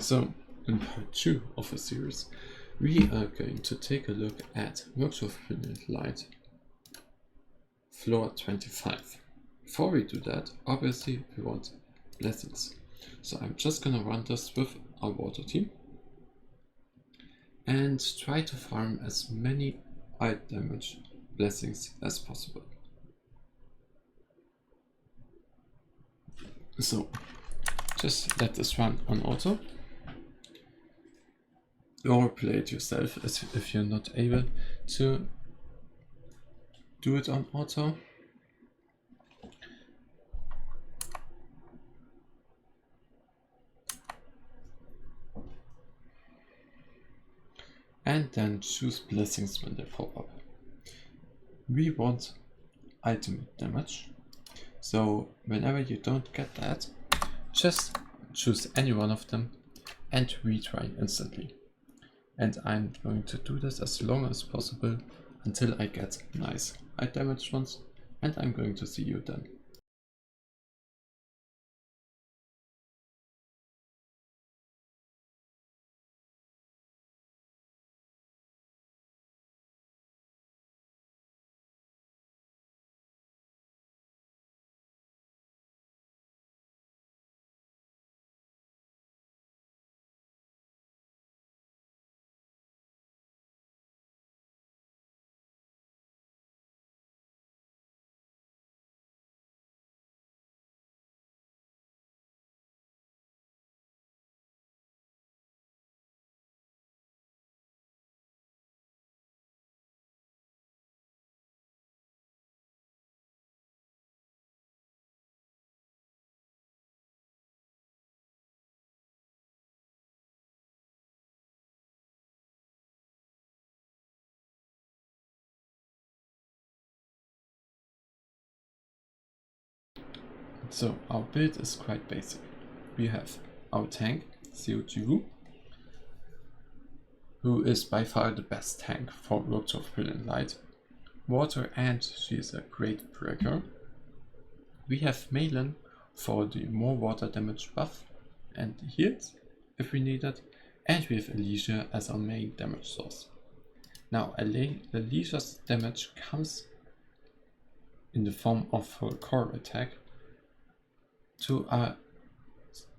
So, in part 2 of the series, we are going to take a look at Works of Brilliant Light, floor 25. Before we do that, obviously we want blessings. So I'm just gonna run this with our water team and try to farm as many high damage blessings as possible. So just let this run on auto, or play it yourself if you're not able to do it on auto. And then choose blessings when they pop up. We want ultimate damage, so whenever you don't get that, just choose any one of them and retry instantly. And I'm going to do this as long as possible until I get nice high damage ones, and I'm going to see you then. So our build is quite basic. We have our tank, COGU, who is by far the best tank for Works of Brilliant Light, water, and she is a great breaker. We have Malin for the more water damage buff and heals if we need it, and we have Alicia as our main damage source. Now Alicia's damage comes in the form of her core attack to a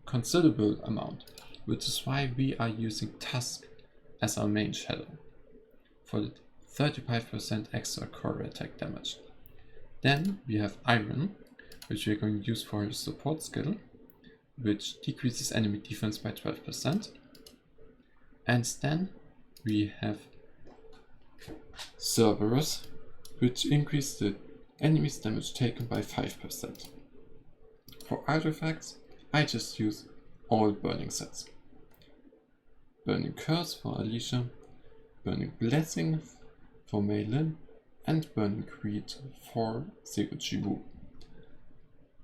considerable amount, which is why we are using Tusk as our main shadow for the 35% extra core attack damage. Then we have Iron, which we're going to use for her support skill, which decreases enemy defense by 12%. And then we have Cerberus, which increases the enemy's damage taken by 5%. For artifacts, I just use all burning sets. Burning Curse for Alicia, Burning Blessing for Malin, and Burning Creed for COGU.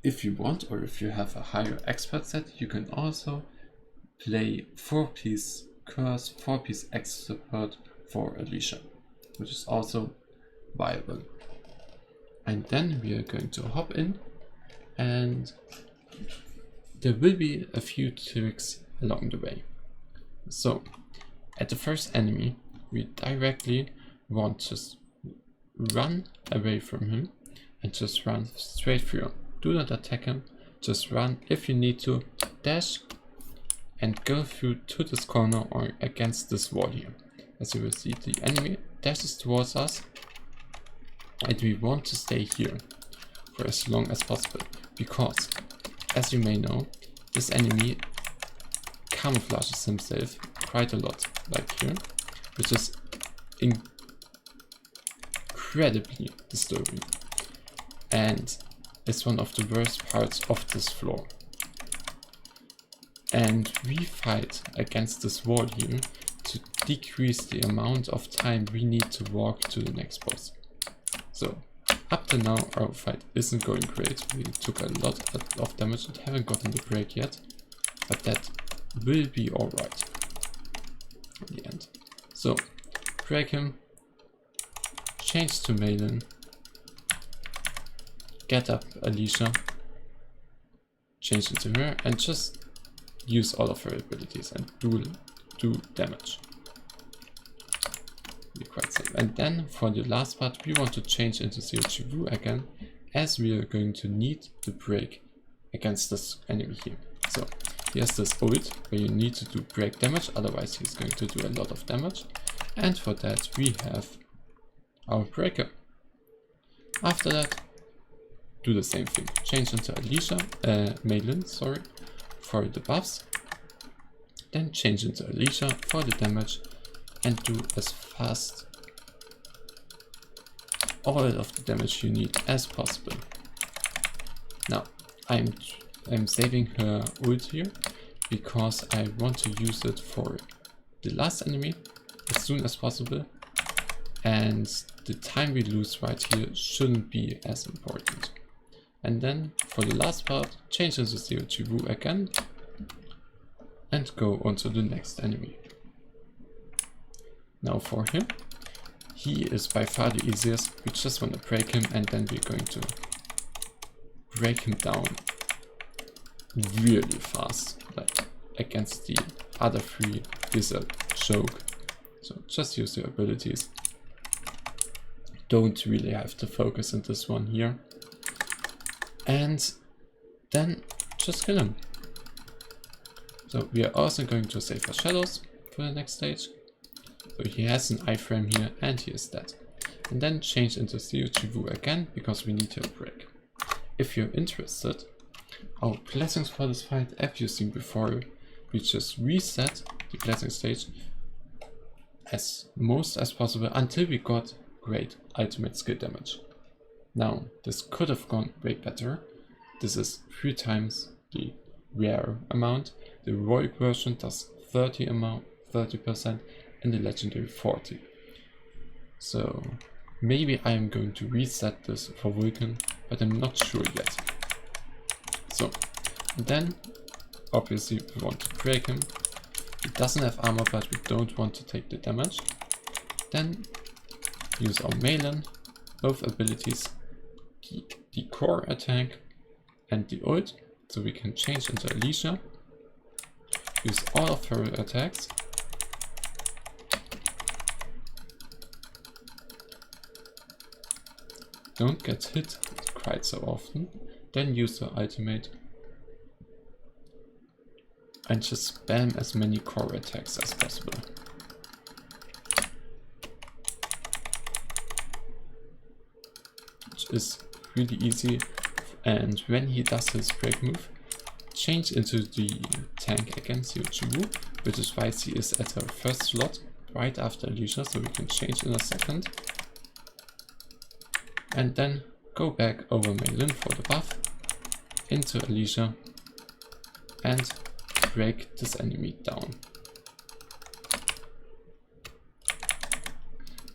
If you want, or if you have a higher expert set, you can also play 4-piece Curse, 4-piece Expert for Alicia, which is also viable. And then we are going to hop in, and there will be a few tricks along the way. So at the first enemy, we directly want to run away from him and just run straight through him. Do not attack him, just run. If you need to, dash and go through to this corner or against this wall here. As you will see, the enemy dashes towards us, and we want to stay here for as long as possible, because, as you may know, this enemy camouflages himself quite a lot, like here, which is incredibly disturbing, and it's one of the worst parts of this floor. And we fight against this wall here to decrease the amount of time we need to walk to the next boss. So up to now our fight isn't going great. We took a lot of damage and haven't gotten the break yet, but that will be alright in the end. So break him, change to Malin, get up Alicia, change into her, and just use all of her abilities and do damage. Be quite safe. And then for the last part, we want to change into CO2 again, as we are going to need to break against this enemy here. So he has this ult where you need to do break damage, otherwise he's going to do a lot of damage. And for that we have our breaker. After that, do the same thing. Change into Malin, sorry, for the buffs. Then change into Alicia for the damage and do as fast all of the damage you need as possible. Now I'm saving her ult here because I want to use it for the last enemy as soon as possible, and the time we lose right here shouldn't be as important. And then for the last part, change into CO2 again and go on to the next enemy. Now for him, he is by far the easiest. We just want to break him and then we're going to break him down really fast. Like against the other three is a joke. So just use your abilities. Don't really have to focus on this one here. And then just kill him. So we are also going to save our shadows for the next stage. So he has an iframe here and he is dead. And then change into CO2 again because we need to break. If you're interested, our blessings for this fight, as you've seen before, we just reset the blessing stage as most as possible until we got great ultimate skill damage. Now this could have gone way better. This is 3 times the rare amount. The heroic version does 30% and the legendary 40. So maybe I am going to reset this for Vulcan, but I'm not sure yet. So then obviously we want to break him. He doesn't have armor, but we don't want to take the damage. Then use our Malin, both abilities, the core attack and the ult, so we can change into Alicia. Use all of her attacks. Don't get hit quite so often. Then use her ultimate. And just spam as many core attacks as possible. Which is really easy. And when he does his break move, change into the tank against CO2, which is why she is at her first slot right after Alicia, so we can change in a second. And then go back over Malin for the buff, into Alicia, and break this enemy down.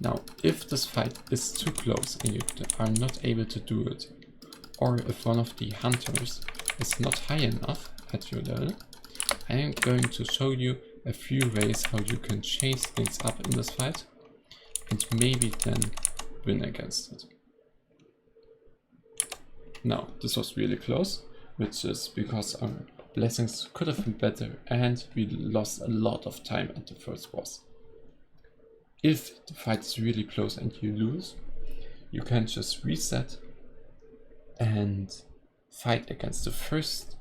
Now, if this fight is too close and you are not able to do it, or if one of the hunters is not high enough at your level, I am going to show you a few ways how you can change things up in this fight and maybe then win against it. Now, this was really close, which is because our blessings could have been better and we lost a lot of time at the first boss. If the fight is really close and you lose, you can just reset and fight against the first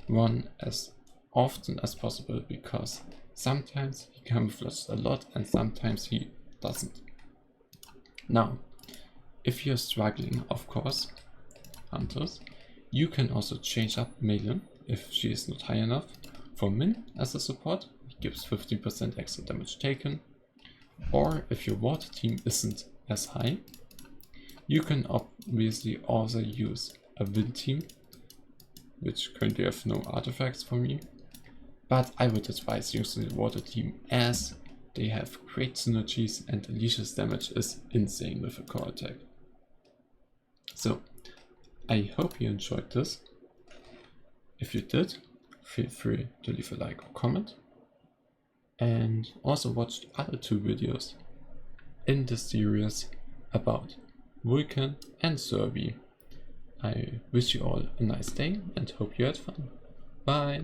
one as often as possible, because sometimes he camouflages a lot and sometimes he doesn't. Now, if you're struggling, of course, hunters, you can also change up Malin if she is not high enough. For Min as a support, he gives 15% extra damage taken. Or if your water team isn't as high, you can obviously also use a wind team, which currently have no artifacts for me, but I would advise using the water team as they have great synergies and Alicia's damage is insane with a core attack. So I hope you enjoyed this. If you did, feel free to leave a like or comment, and also watch the other 2 videos in this series about Vulcan and Zerby. I wish you all a nice day and hope you had fun. Bye!